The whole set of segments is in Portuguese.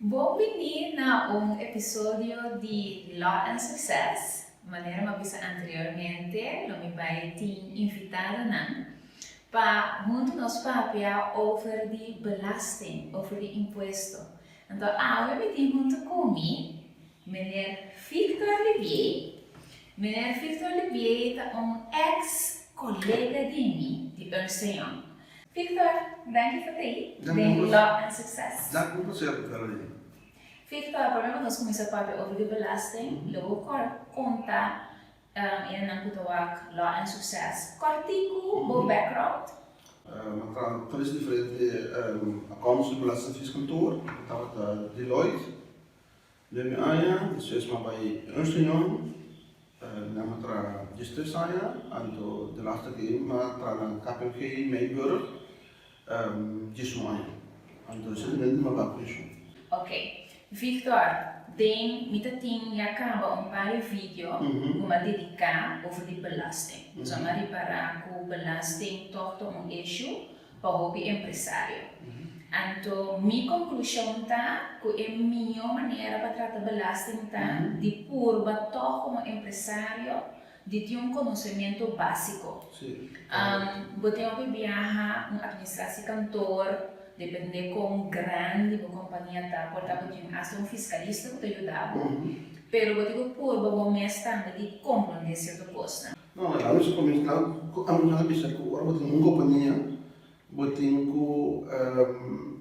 Bom-vindo a um episódio de Law and Success. Maneira uma vez anteriormente, eu me vai ter invitado para junto nós papel over de belasting, over de imposto. Então, eu me tenho junto comigo, meneer Victor Olivier. Meneer Victor Olivier é ex-colega de mim, de Ernst Young. Victor, dank je voor het de Law and Success. Dank u wel. Victor, primeiro nós começamos a falar sobre belasting, logo conta em Law and Success. Cortico, o background? Voor is diferente accounts de belastingviskantoor, dat Deloitte, Lemme Aya, dus is maar bij Ernst Young, namen tra Justice Aya, en de laatste keer maar tra KPMG, Mayburg, Gismo Aya, en dus is het maar bij pensioen. Oké. Victor, tem acaba paar vídeo uma dedicar over die belasting. Zo maar reparar que belasting toch issue para o empresário. Então, minha conclusão tá que é a melhor maneira para tratar belasting tá de purba toch como empresário de ter conhecimento básico. Sim. Botei uma viajar administração cantor. Depende com grande companhia tá, portanto tinha um fiscalista que te ajudava, pero eu digo por o mês também de compreender certa coisa. Não, lá no começo a minha bisa que agora botem uma companhia, botem com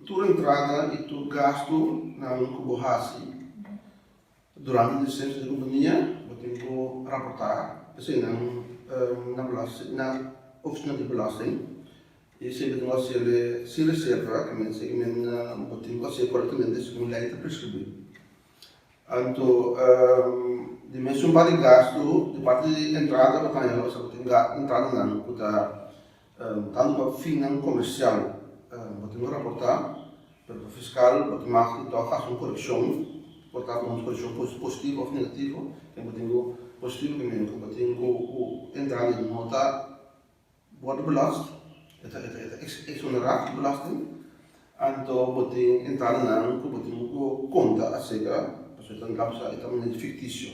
tua entrada e tu gasto na borracha durante o licença da companhia, botem com rapportar, assim na oficina de belasting. E se bedoel als se reserva, que men botin ko se corretamente se com lei prescrever. Então, dimensão para de gasto, de parte de entrada, batalha, você botin entrada não, puta tanto para finanças comercial, botin rapportar, para o fiscal, botin mais então faz uma correção, portanto uma correção positiva ou negativa, que botin positivo que men, botin ko entrada de nota, wordt belast. Het exonerat belasting en dan boting entrada não que boting conta a cega, porque dan lapsa é também fictício.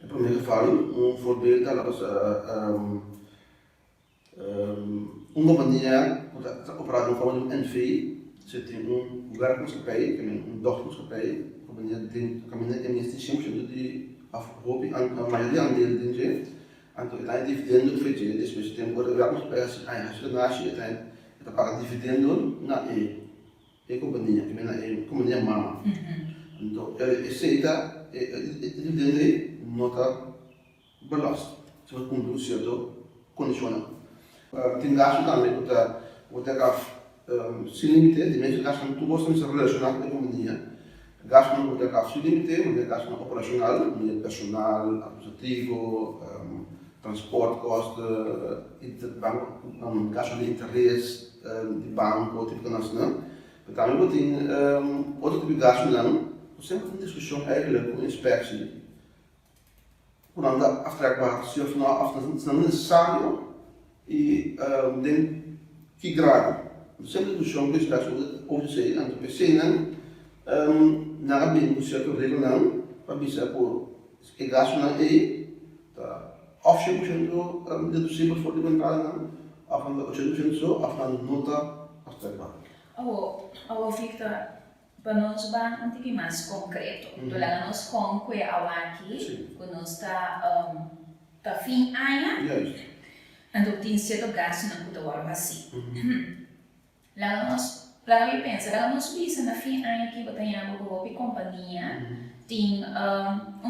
Em primeiro geval, voorbeeld dat was uma companhia operada em forma de NV, zit in werkmaatschappij, een dochtermaatschappij, companhia tem este 5% de afgelopen aan maioria aandelen din então, ele dividendo o feito, depois tem agora vamos pegar assim, a nasce ele paga dividendo na companhia, que na companhia mama. Então, ele aceita dividendo nota belast, se você cumpre o certo condicional. Tem gasto também, o sem limite, de mesmo gasto não gosta de se relacionar com a companhia. Gasto não tem gasto sem limite, mas gasto operacional, personal, administrativo, transportkosten, gasto de interesse de banco, tipo de nacional. Então, eu tenho outro tipo de gasto não. Sempre tem discussão eigenlijk com inspectie. Quando aftrekbaar, se of não é necessário e tem que grado. Sempre discussão com inspectie over de aan de PC não, na bem com certo regel não, para bisa por que gasto não of 100% deducível voor de betaling, af van de 80% zo, af van de nota aftrekbaar. Victor, para nós vamos um pouquinho mais concreto. Então, nós com que aqui, quando nós está fim ano, então tem certo gasto na conta agora assim. Lá nós pensa, nós pensa na fim ano que batemos com a companhia, tem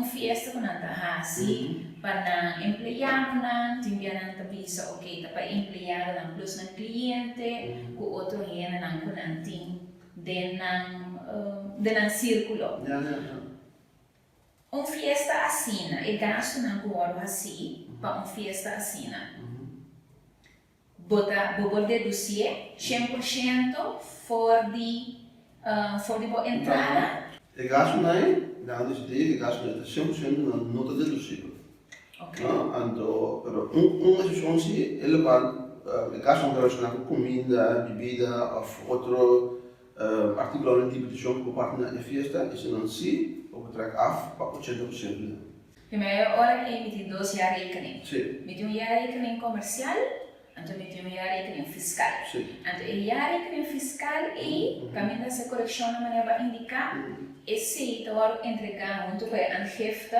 festa com a assim. Para empregado, tinha na tabisa, ok, para empregado plus na cliente, o outro rena na kunanting, de círculo. Fiesta assina, e gasto na guarda assim, para fiesta assina. Vou deduzir 100% for de boa entrada. E gasto não, de gasto não, 100% na nota deducível. Okay. Então, uma exceção se ele vai gastar relacionado com comida, bebida ou outro articulado de petición por parte de la fiesta y si no sí, o track af para 80%. Primeiro, hora que emitir 2 jaarrekening. Sí. Met een jaarrekening commercial en dan met een jaarrekening fiscal. Sí. En een jaarrekening fiscal também essa correção na maneira para indicar esse então entregar muito para a aangifte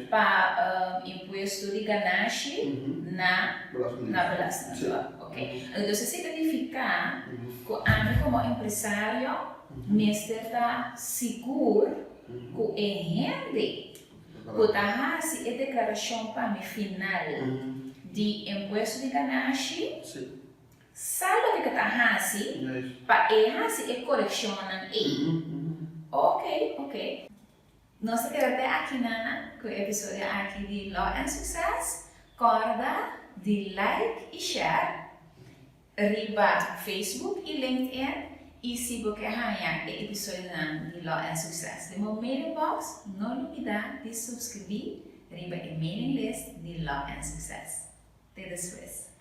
para imposto de ganância na belasting. Sí. Okay. Então isso significa que a mim como empresário me está seguro que rende que a declaração para mim final de imposto de ganância salvo que está para a correção Ok. Nós queremos aqui com o episódio aqui de Law and Success. Corda de like e share riba Facebook e LinkedIn e se você quer o episódio de Law and Success. De meu mailing box, não olvide de subscrever riba a mailing list de Law and Success. Até depois.